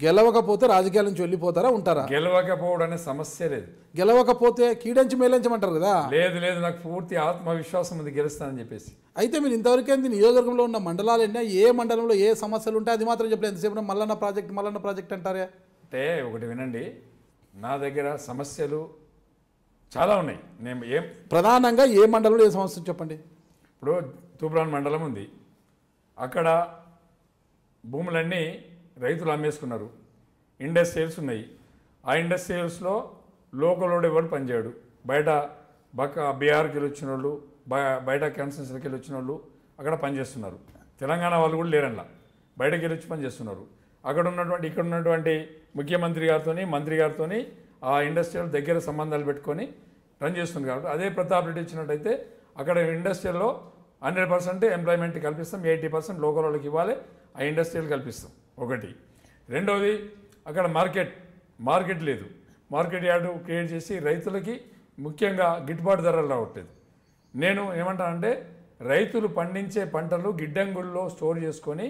గెలవకపోతే రాజకీయాల నుంచి వెళ్ళిపోతారా ఉంటారా? గెలవకపోవడం అనే సమస్య లేదు. గెలవకపోతే కీడించి మేలించమంటారు కదా? లేదు లేదు, నాకు పూర్తి ఆత్మవిశ్వాసం ఉంది గెలుస్తానని చెప్పేసి. అయితే మీరు ఇంతవరకేంది నియోజకవర్గంలో ఉన్న మండలాలు ఎన్నో, ఏ మండలంలో ఏ సమస్యలు ఉంటాయి అది మాత్రం చెప్పలేదు. ఎంతసేపు మల్లన్న ప్రాజెక్ట్ అంటారే. అంటే ఒకటి వినండి, నా దగ్గర సమస్యలు చాలా ఉన్నాయి. నేను ప్రధానంగా ఏ మండలంలో ఏ సమస్య చెప్పండి. ఇప్పుడు తూప్రాన్ మండలం ఉంది, అక్కడ భూములన్నీ రైతులు అమ్మేసుకున్నారు. ఇండస్ట్రియల్స్ ఉన్నాయి, ఆ ఇండస్ట్రియల్స్లో లోకల్ ఎవరు పనిచేయడు. బయట బీహార్కి వెళ్ళి వచ్చిన వాళ్ళు, బయట కాన్స్టిట్యూన్సీకి వెళ్ళి వచ్చిన వాళ్ళు అక్కడ పనిచేస్తున్నారు. తెలంగాణ వాళ్ళు కూడా లేరల్లా, బయటకు వెళ్ళి వచ్చి పనిచేస్తున్నారు. ఇక్కడ ఉన్నటువంటి ముఖ్యమంత్రి గారితో మంత్రి గారితో ఆ ఇండస్ట్రియల్ దగ్గర సంబంధాలు పెట్టుకొని రన్ చేస్తుంది. కాబట్టి అదే ప్రతాప్ రెడ్డి ఇచ్చినట్టయితే అక్కడ ఇండస్ట్రియల్లో 100% ఎంప్లాయ్మెంట్ కల్పిస్తాం, 80% లోకల్ వాళ్ళకి ఇవ్వాలి, ఆ ఇండస్ట్రియల్ కల్పిస్తాం. ఒకటి. రెండవది, అక్కడ మార్కెట్ లేదు. మార్కెట్ యార్డు క్రియేట్ చేసి రైతులకి ముఖ్యంగా గిట్టుబాటు ధరలు రావట్లేదు. నేను ఏమంటానంటే రైతులు పండించే పంటలు గిడ్డంగుల్లో స్టోర్ చేసుకొని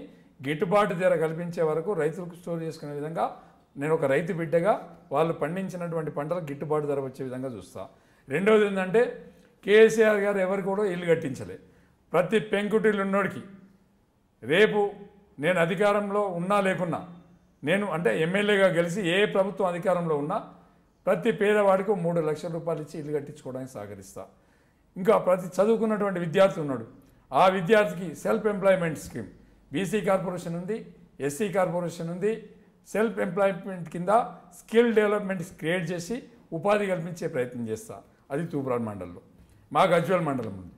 గిట్టుబాటు ధర కల్పించే వరకు రైతులకు స్టోర్ చేసుకునే విధంగా నేను ఒక రైతు బిడ్డగా వాళ్ళు పండించినటువంటి పంటలకు గిట్టుబాటు ధర వచ్చే విధంగా చూస్తా. రెండవది ఏంటంటే కేసీఆర్ గారు ఎవరికి కూడా ఇల్లు కట్టించలే. ప్రతి పెంకుటిల్లు ఉన్నోడికి రేపు నేను అధికారంలో ఉన్నా లేకున్నా, నేను అంటే ఎమ్మెల్యేగా గెలిచి ఏ ప్రభుత్వం అధికారంలో ఉన్నా ప్రతి పేదవాడికి 3 లక్షల రూపాయలు ఇచ్చి ఇల్లు కట్టించుకోవడానికి సహకరిస్తా. ఇంకా ప్రతి చదువుకున్నటువంటి విద్యార్థి ఉన్నాడు, ఆ విద్యార్థికి self employment scheme, BC corporation ఉంది, ఎస్సీ కార్పొరేషన్ ఉంది. సెల్ఫ్ ఎంప్లాయ్మెంట్ కింద స్కిల్ డెవలప్మెంట్ క్రియేట్ చేసి ఉపాధి కల్పించే ప్రయత్నం చేస్తా. అది తూప్రాన్ మండలంలో. మా గజ్వేల్ మండలం ఉంది.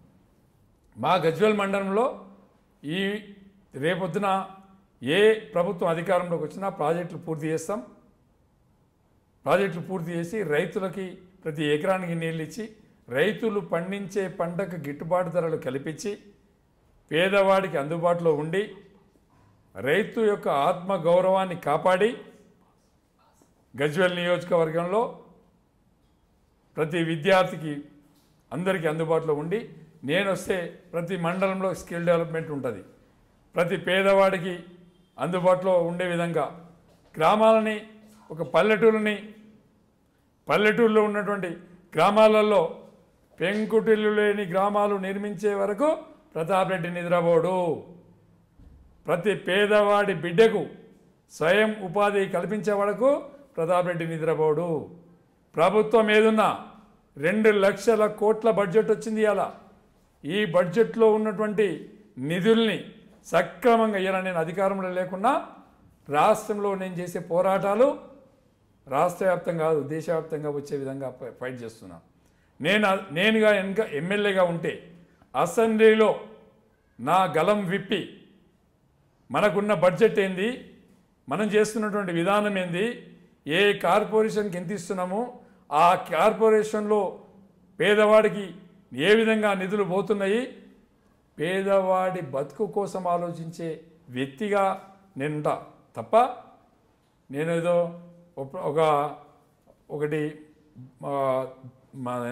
మా గజ్వేల్ మండలంలో ఈ రేపొద్దున ఏ ప్రభుత్వం అధికారంలోకి వచ్చినా ప్రాజెక్టులు పూర్తి చేస్తాం. ప్రాజెక్టులు పూర్తి చేసి రైతులకి ప్రతి ఎకరానికి నీళ్ళు ఇచ్చి రైతులు పండించే పంటకు గిట్టుబాటు ధరలు కల్పించి పేదవాడికి అందుబాటులో ఉండి రైతు యొక్క ఆత్మగౌరవాన్ని కాపాడి గజ్వేల్ నియోజకవర్గంలో ప్రతి విద్యార్థికి అందరికీ అందుబాటులో ఉండి, నేను వస్తే ప్రతి మండలంలో స్కిల్ డెవలప్మెంట్ ఉంటుంది. ప్రతి పేదవాడికి అందుబాటులో ఉండే విధంగా గ్రామాలని, ఒక పల్లెటూరులో ఉన్నటువంటి గ్రామాలలో పెంకుటిల్లు లేని గ్రామాలు నిర్మించే వరకు ప్రతాప్ రెడ్డి నిద్రపోడు. ప్రతి పేదవాడి బిడ్డకు స్వయం ఉపాధి కల్పించే వరకు ప్రతాప్ రెడ్డి నిద్రపోడు. ప్రభుత్వం ఏదున్నా 2 లక్షల కోట్ల బడ్జెట్ వచ్చింది. అలా ఈ బడ్జెట్లో ఉన్నటువంటి నిధుల్ని సక్రమంగా ఇలా నేను అధికారంలో లేకున్నా రాష్ట్రంలో నేను చేసే పోరాటాలు రాష్ట్ర వ్యాప్తంగా కాదు దేశవ్యాప్తంగా వచ్చే విధంగా ఫైట్ చేస్తున్నా. నేనుగా ఎమ్మెల్యేగా ఉంటే అసెంబ్లీలో నా గలం విప్పి మనకున్న బడ్జెట్ ఏంది, మనం చేస్తున్నటువంటి విధానం ఏంది, ఏ కార్పొరేషన్కి ఎంత ఇస్తున్నామో ఆ కార్పొరేషన్లో పేదవాడికి ఏ విధంగా నిధులు పోతున్నాయి, పేదవాడి బతుకు కోసం ఆలోచించే వ్యక్తిగా నేనుంటా తప్ప నేనేదో ఒకటి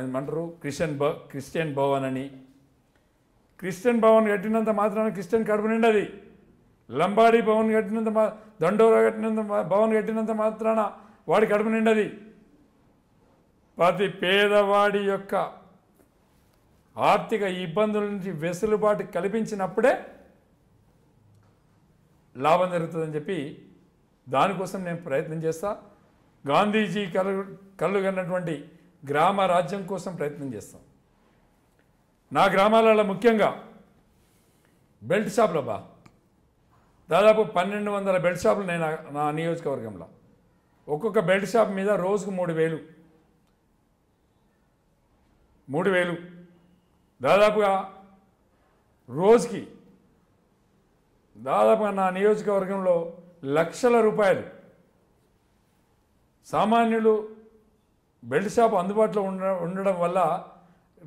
ఏమంటారు క్రిస్టియన్ భవన్ అని, క్రిస్టియన్ భవన్ కట్టినంత మాత్రాన క్రిస్టియన్ కడుపు నిండది. లంబాడీ భవన్ కట్టినంత దండోరా భవన్ కట్టినంత మాత్రాన వాడి కడుపు నిండది. ప్రతి పేదవాడి యొక్క ఆర్థిక ఇబ్బందుల నుంచి వెసులుబాటు కల్పించినప్పుడే లాభం జరుగుతుందని చెప్పి దానికోసం నేను ప్రయత్నం చేస్తా. గాంధీజీ కళ్ళు కన్నటువంటి గ్రామ రాజ్యం కోసం ప్రయత్నం చేస్తాం. నా గ్రామాలలో ముఖ్యంగా బెల్ట్ షాపులు దాదాపు 1200 బెల్ట్ షాపులు నేను నా నియోజకవర్గంలో. ఒక్కొక్క బెల్ట్ షాప్ మీద రోజుకు 3,000 దాదాపుగా రోజుకి దాదాపుగా నా నియోజకవర్గంలో లక్షల రూపాయలు. సామాన్యులు బెల్ట్ షాప్ అందుబాటులో ఉండడం వల్ల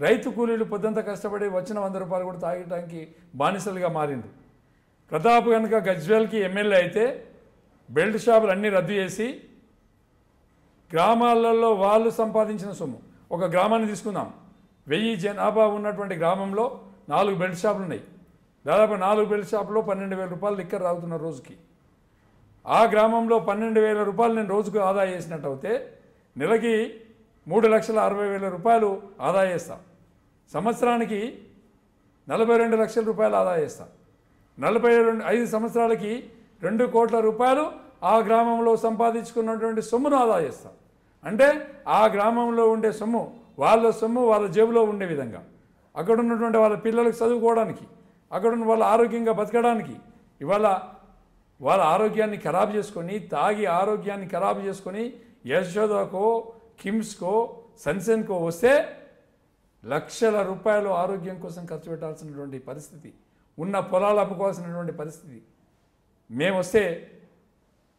రైతు కూలీలు పొద్దంతా కష్టపడి వచ్చిన 100 రూపాయలు కూడా తాగడానికి బానిసలుగా మారిండ్రు. ప్రతాప్ కనుక గజ్వేల్కి ఎమ్మెల్యే అయితే బెల్ట్ షాపులు అన్నీ రద్దు చేసి గ్రామాలలో వాళ్ళు సంపాదించిన సొమ్ము, ఒక గ్రామాన్ని తీసుకుందాం, 1000 జనాభా ఉన్నటువంటి గ్రామంలో 4 బెల్ట్ షాపులు ఉన్నాయి. దాదాపు 4 బెల్ట్ షాపులో 12,000 రూపాయలు లిక్కర్ తాగుతున్నారు రోజుకి. ఆ గ్రామంలో 12,000 రూపాయలు నేను రోజుకు ఆదా చేసినట్టు అయితే నెలకి 3,60,000 రూపాయలు ఆదా చేస్తా. సంవత్సరానికి 42 లక్షల రూపాయలు ఆదా చేస్తా. 5 సంవత్సరాలకి 2 కోట్ల రూపాయలు ఆ గ్రామంలో సంపాదించుకున్నటువంటి సొమ్మును ఆదా చేస్తా. అంటే ఆ గ్రామంలో ఉండే సొమ్ము వాళ్ళ జేబులో ఉండే విధంగా, అక్కడ ఉన్నటువంటి వాళ్ళ పిల్లలకు చదువుకోవడానికి, అక్కడ ఉన్న వాళ్ళ ఆరోగ్యంగా బతకడానికి, ఇవాళ వాళ్ళ ఆరోగ్యాన్ని ఖరాబు చేసుకొని తాగి ఆరోగ్యాన్ని ఖరాబు చేసుకొని యశోదకో కిమ్స్కో సన్సెన్కో వస్తే లక్షల రూపాయలు ఆరోగ్యం కోసం ఖర్చు పెట్టాల్సినటువంటి పరిస్థితి, ఉన్న పొలాలు అమ్ముకోవాల్సినటువంటి పరిస్థితి. మేము వస్తే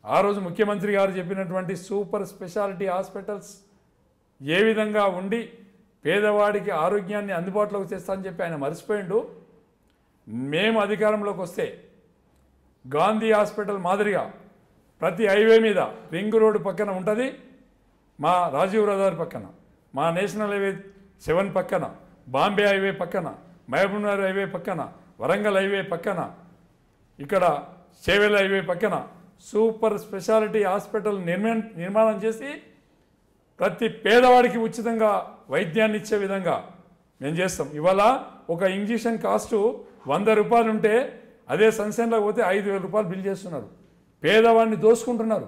ఆ రోజు ముఖ్యమంత్రి గారు చెప్పినటువంటి సూపర్ స్పెషాలిటీ హాస్పిటల్స్ ఏ విధంగా ఉండి పేదవాడికి ఆరోగ్యాన్ని అందుబాటులోకి తెస్తానని చెప్పి ఆయన మర్చిపోయిండు. మేము అధికారంలోకి వస్తే గాంధీ హాస్పిటల్ మాదిరిగా ప్రతి హైవే మీద రింగ్ రోడ్డు పక్కన ఉంటుంది, మా రాజీవ్ రహదారి పక్కన, మా నేషనల్ హైవే 7 పక్కన, బాంబే హైవే పక్కన, మహబూబ్నగర్ హైవే పక్కన, వరంగల్ హైవే పక్కన, ఇక్కడ చేవెల్ హైవే పక్కన సూపర్ స్పెషాలిటీ హాస్పిటల్ నిర్మాణం చేసి ప్రతి పేదవాడికి ఉచితంగా వైద్యాన్ని ఇచ్చే విధంగా మేము చేస్తాం. ఇవాళ ఒక ఇంజెక్షన్ కాస్టు 100 రూపాయలు ఉంటే అదే సన్సెన్లోకి పోతే 5,000 రూపాయలు బిల్ చేస్తున్నారు. పేదవాడిని దోసుకుంటున్నారు.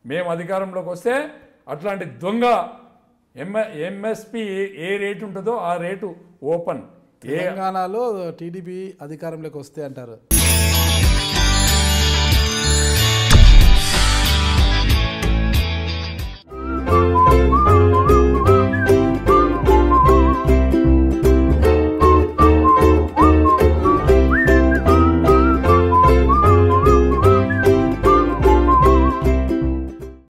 మేము అధికారంలోకి వస్తే అట్లాంటి దొంగ ఎంఎస్పి ఏ రేటు ఉంటుందో ఆ రేటు ఓపెన్. తెలంగాణలో టీడీపీ అధికారంలోకి వస్తే అంటారు.